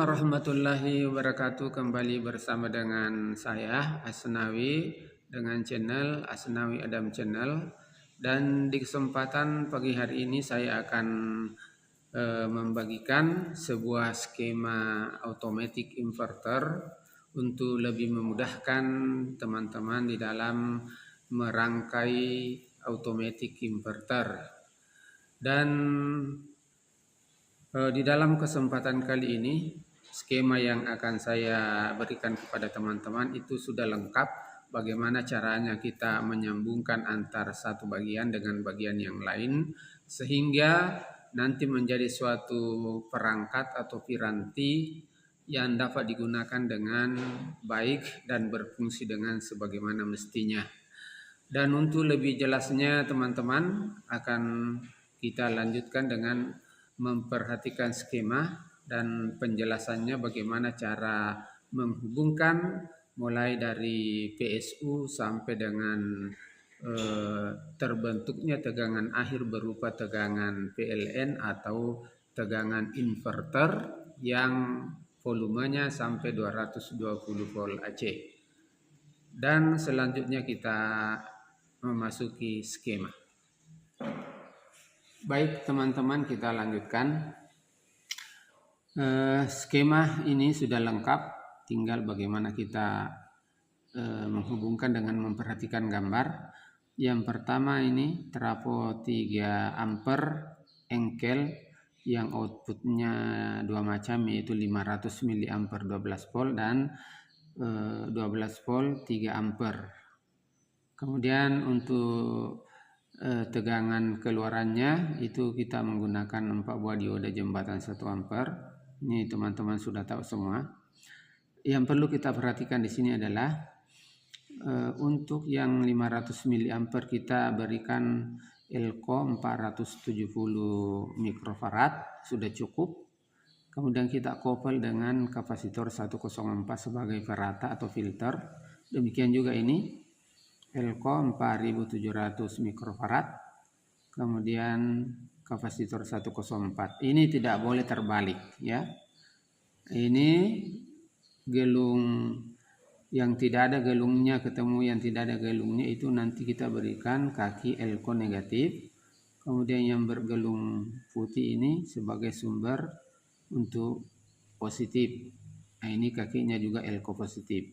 warahmatullahi wabarakatuh. Kembali bersama dengan saya Asnawi dengan channel Asnawi Adam Channel. Dan di kesempatan pagi hari ini saya akan membagikan sebuah skema automatic inverter untuk lebih memudahkan teman-teman di dalam merangkai automatic inverter. Dan di dalam kesempatan kali ini, skema yang akan saya berikan kepada teman-teman itu sudah lengkap. Bagaimana caranya kita menyambungkan antara satu bagian dengan bagian yang lain, sehingga nanti menjadi suatu perangkat atau piranti yang dapat digunakan dengan baik dan berfungsi dengan sebagaimana mestinya. Dan untuk lebih jelasnya teman-teman akan kita lanjutkan dengan memperhatikan skema dan penjelasannya bagaimana cara menghubungkan mulai dari PSU sampai dengan terbentuknya tegangan akhir berupa tegangan PLN atau tegangan inverter yang volumenya sampai 220 volt AC. Dan selanjutnya kita memasuki skema. Baik teman-teman, kita lanjutkan. Skema ini sudah lengkap, tinggal bagaimana kita menghubungkan dengan memperhatikan gambar. Yang pertama ini trafo 3 ampere engkel yang outputnya dua macam, yaitu 500 mA 12 volt dan 12 volt 3 ampere. Kemudian untuk tegangan keluarannya itu kita menggunakan 4 buah dioda jembatan 1 ampere. Ini teman-teman sudah tahu semua. Yang perlu kita perhatikan di sini adalah untuk yang 500 mA kita berikan Elco 470 mikrofarad, sudah cukup. Kemudian kita couple dengan kapasitor 104 sebagai perata atau filter. Demikian juga ini Elco 4700 mikrofarad, kemudian kapasitor 104. Ini tidak boleh terbalik ya. Ini gelung yang tidak ada gelungnya ketemu yang tidak ada gelungnya itu nanti kita berikan kaki Elco negatif. Kemudian yang bergelung putih ini sebagai sumber untuk positif. Nah, ini kakinya juga Elco positif.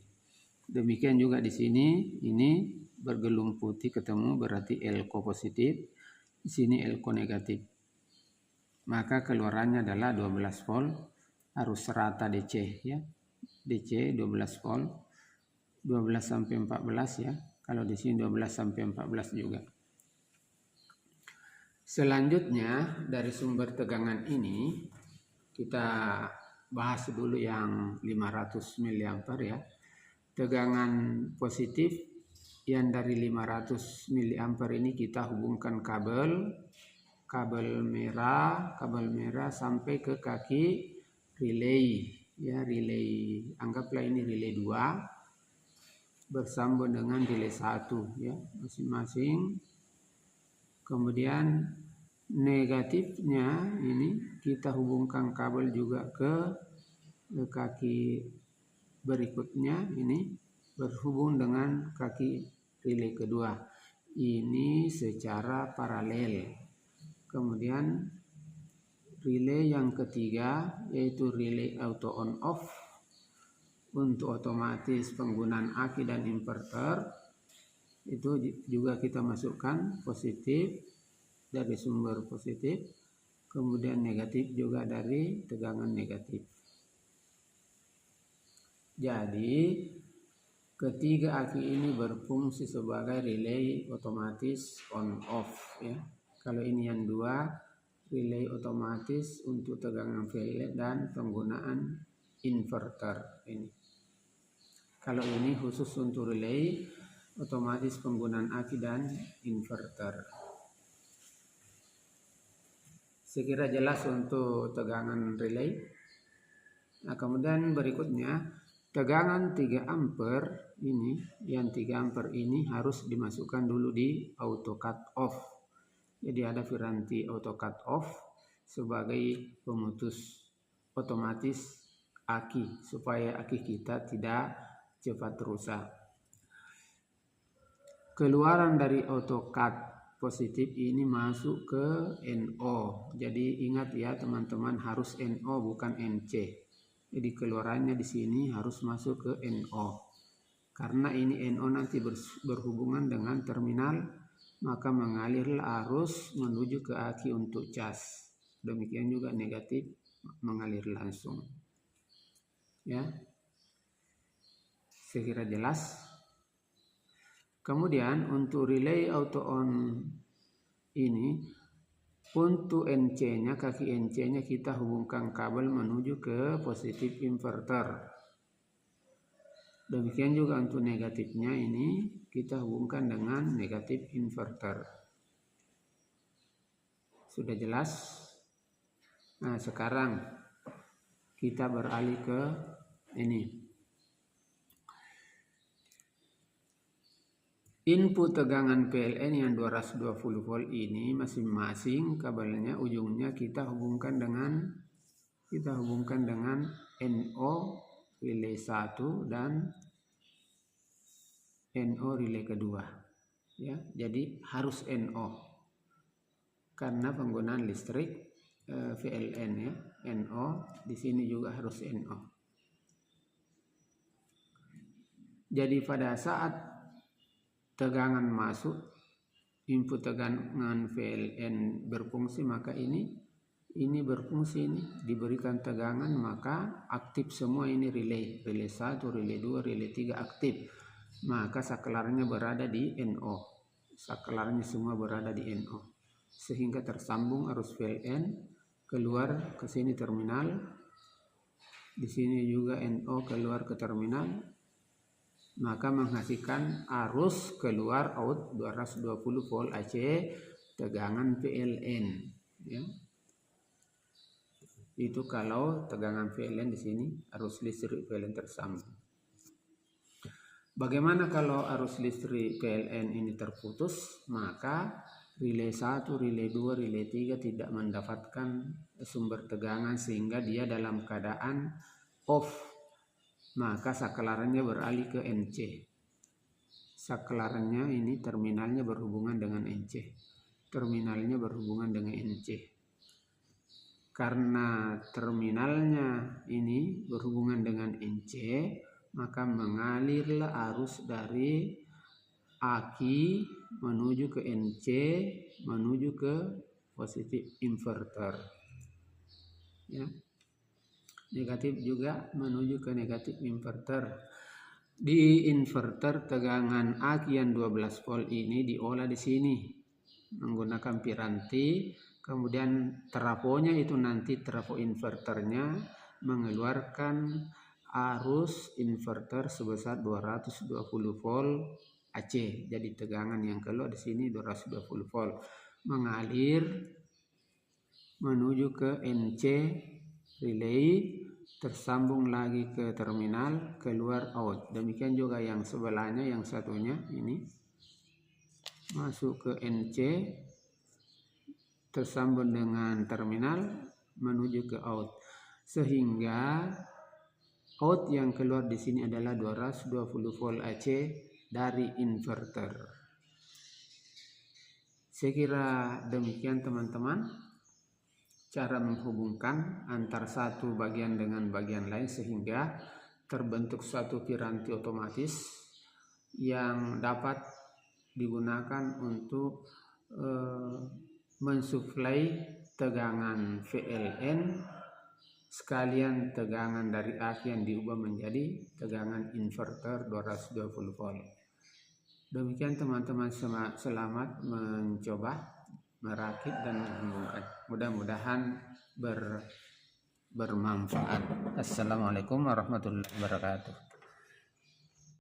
Demikian juga di sini, ini bergelung putih ketemu berarti Elco positif, di sini Elco negatif. Maka keluarannya adalah 12 volt, harus rata DC ya. DC 12 volt, 12 sampai 14 ya. Kalau di sini 12 sampai 14 juga. Selanjutnya dari sumber tegangan ini kita bahas dulu yang 500 mA ya. Tegangan positif yang dari 500 mA ini kita hubungkan kabel merah sampai ke kaki relay ya, relay anggaplah ini relay 2 bersambung dengan relay 1 ya, masing-masing. Kemudian negatifnya ini kita hubungkan kabel juga ke kaki berikutnya, ini berhubung dengan kaki relay kedua. Ini secara paralel. Kemudian relay yang ketiga yaitu relay auto on off untuk otomatis penggunaan aki dan inverter. Itu juga kita masukkan positif dari sumber positif, kemudian negatif juga dari tegangan negatif. Jadi ketiga aki ini berfungsi sebagai relay otomatis on off ya. Kalau ini yang 2 relay otomatis untuk tegangan velg dan penggunaan inverter ini. Kalau ini khusus untuk relay otomatis penggunaan aki dan inverter. Sekira jelas untuk tegangan relay. Nah, kemudian berikutnya tegangan 3 ampere ini, yang 3 ampere ini harus dimasukkan dulu di auto cut off. Jadi ada piranti auto cut off sebagai pemutus otomatis aki supaya aki kita tidak cepat rusak. Keluaran dari AutoCAD positif ini masuk ke NO. Jadi ingat ya teman-teman, harus NO bukan NC. Jadi keluarannya di sini harus masuk ke NO. Karena ini NO nanti berhubungan dengan terminal, maka mengalirlah arus menuju ke aki untuk cas. Demikian juga negatif mengalir langsung. Ya. Saya kira jelas. Kemudian untuk relay auto on ini, untuk NC-nya, kaki NC-nya kita hubungkan kabel menuju ke positif inverter. Demikian juga untuk negatifnya ini kita hubungkan dengan negatif inverter. Sudah jelas? Nah, sekarang kita beralih ke ini. Input tegangan PLN yang 220 volt ini masing-masing kabelnya ujungnya kita hubungkan dengan NO relay 1 dan NO relay kedua. Ya, jadi harus NO. Karena penggunaan listrik PLN ya, NO di sini juga harus NO. Jadi pada saat tegangan masuk, input tegangan PLN berfungsi, maka ini berfungsi, ini diberikan tegangan, maka aktif semua ini relay 1, relay 2, relay 3 aktif. Maka saklarnya berada di NO. Saklarnya semua berada di NO. Sehingga tersambung arus PLN keluar ke sini terminal. Di sini juga NO keluar ke terminal. Maka menghasilkan arus keluar out 220 volt AC tegangan PLN ya. Itu kalau tegangan PLN di sini, arus listrik PLN tersambung. Bagaimana kalau arus listrik PLN ini terputus? Maka relay 1, relay 2, relay 3 tidak mendapatkan sumber tegangan sehingga dia dalam keadaan off. Maka saklarnya beralih ke NC. Saklarnya ini terminalnya berhubungan dengan NC. Terminalnya berhubungan dengan NC. Karena terminalnya ini berhubungan dengan NC, maka mengalirlah arus dari aki menuju ke NC, menuju ke positif inverter. Ya. Negatif juga menuju ke negatif inverter. Di inverter tegangan aki yang 12 volt ini diolah di sini menggunakan piranti. Kemudian trafonya itu nanti trafo inverternya mengeluarkan arus inverter sebesar 220 volt AC. Jadi tegangan yang keluar di sini 220 volt mengalir menuju ke NC relay, tersambung lagi ke terminal, keluar out. Demikian juga yang sebelahnya, yang satunya ini masuk ke NC, tersambung dengan terminal, menuju ke out. Sehingga out yang keluar di sini adalah 220 volt AC dari inverter. Saya kira demikian teman-teman. Cara menghubungkan antar satu bagian dengan bagian lain sehingga terbentuk suatu piranti otomatis yang dapat digunakan untuk mensuplai tegangan VLN sekalian tegangan dari aki yang diubah menjadi tegangan inverter 220 volt. Demikian teman-teman, selamat mencoba merakit dan menghubungkan. Mudah-mudahan bermanfaat. Assalamualaikum warahmatullahi wabarakatuh.